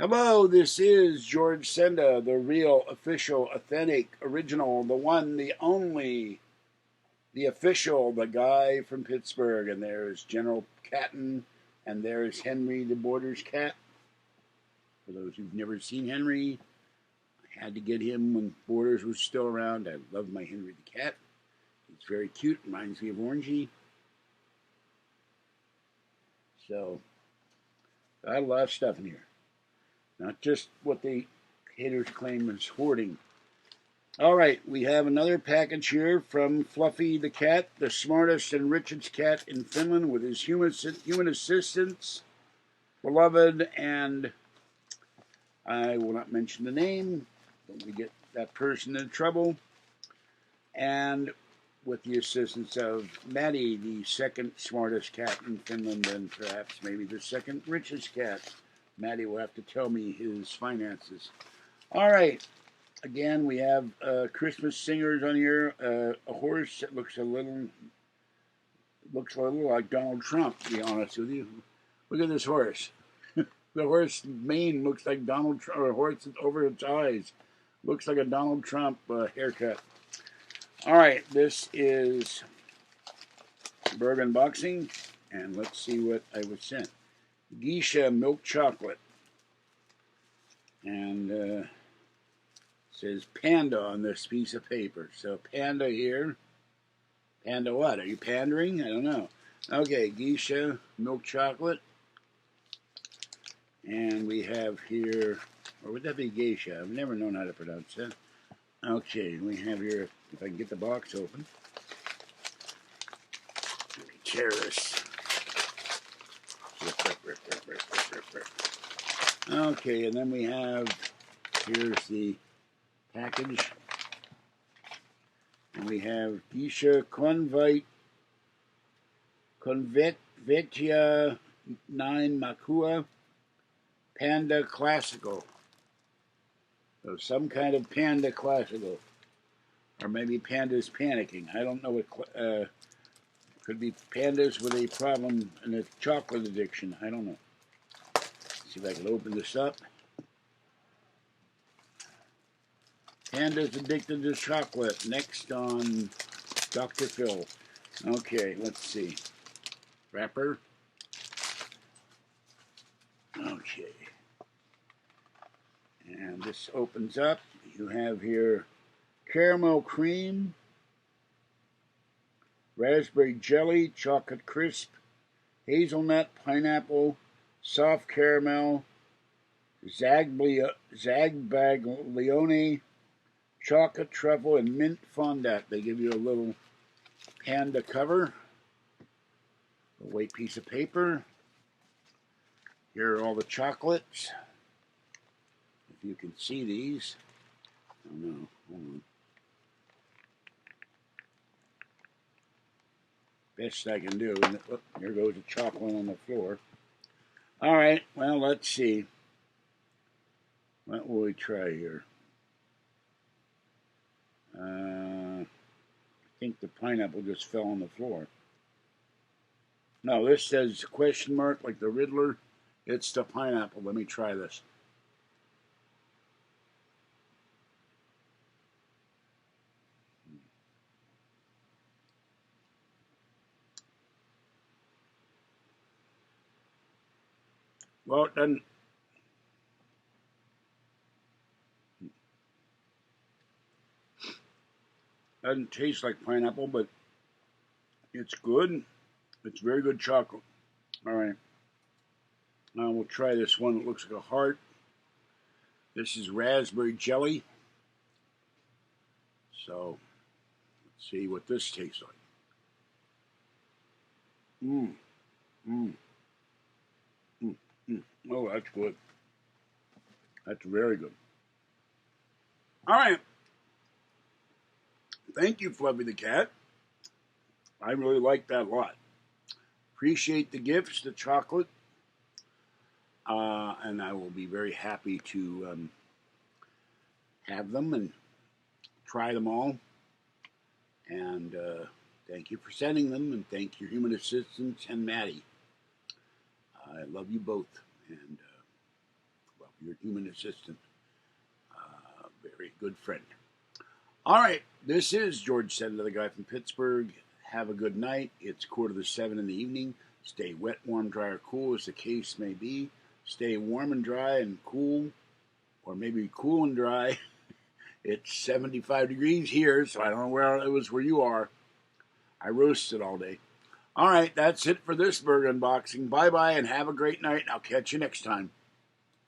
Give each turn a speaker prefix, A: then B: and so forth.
A: Hello, this is George Senda, the real, official, authentic, original, the one, the only, the official, the guy from Pittsburgh. And there's General Catton, and there's Henry the Borders cat. For those who've never seen Henry, I had to get him when Borders was still around. I love my Henry the cat. He's very cute, reminds me of Orangey. So, I have a lot of stuff in here. Not just what the haters claim is hoarding. All right, we have another package here from Fluffy the cat, the smartest and richest cat in Finland, with his human assistants, beloved, and I will not mention the name. Don't we get that person in trouble? And with the assistance of Maddie, the second smartest cat in Finland, and perhaps maybe the second richest cat. Maddie will have to tell me his finances. All right. Again, we have Christmas singers on here. A horse that looks a little like Donald Trump, to be honest with you. Look at this horse. The horse mane looks like Donald Trump, or a horse over its eyes. Looks like a Donald Trump haircut. All right. This is Burgh Unboxing, and let's see what I was sent. Geisha milk chocolate, and says panda on this piece of paper. So panda here. Panda what? Are you pandering? I don't know. Okay, Geisha milk chocolate, and we have here, or would that be geisha? I've never known how to pronounce that. Okay, we have here, if I can get the box open. Tear this. Okay, and then we have, here's the package, and we have Geisha Convetia 9 Makua Panda Classical. So some kind of Panda Classical. Or maybe Panda's panicking. I don't know what, could be pandas with a problem and a chocolate addiction. I don't know. See if I can open this up. Panda's addicted to chocolate. Next on Dr. Phil. Okay, let's see. Wrapper. Okay. And this opens up. You have here caramel cream, raspberry jelly, chocolate crisp, hazelnut, pineapple, soft caramel, Zagbaglione, chocolate truffle, and mint fondant. They give you a little panda cover, a white piece of paper. Here are all the chocolates. If you can see these. Oh no, hold on. Best I can do. And oh, there goes the chocolate on the floor. All right, well, let's see. What will we try here? I think the pineapple just fell on the floor. No, this says question mark like the Riddler. It's the pineapple. Let me try this. Well, it doesn't taste like pineapple, but it's good. It's very good chocolate. All right. Now we'll try this one that looks like a heart. This is raspberry jelly. So let's see what this tastes like. Oh, that's good. That's very good. All right. Thank you, Fluffy the cat. I really like that a lot. Appreciate the gifts, the chocolate, and I will be very happy to have them and try them all. And thank you for sending them, and thank your human assistants and Maddie. I love you both, and love your human assistant. Very good friend. All right, this is George Senda, the guy from Pittsburgh. Have a good night. It's 6:45 in the evening. Stay wet, warm, dry, or cool as the case may be. Stay warm and dry and cool, or maybe cool and dry. It's 75 degrees here, so I don't know where it was where you are. I roasted all day. All right, that's it for this Burgh unboxing. Bye-bye and have a great night. I'll catch you next time.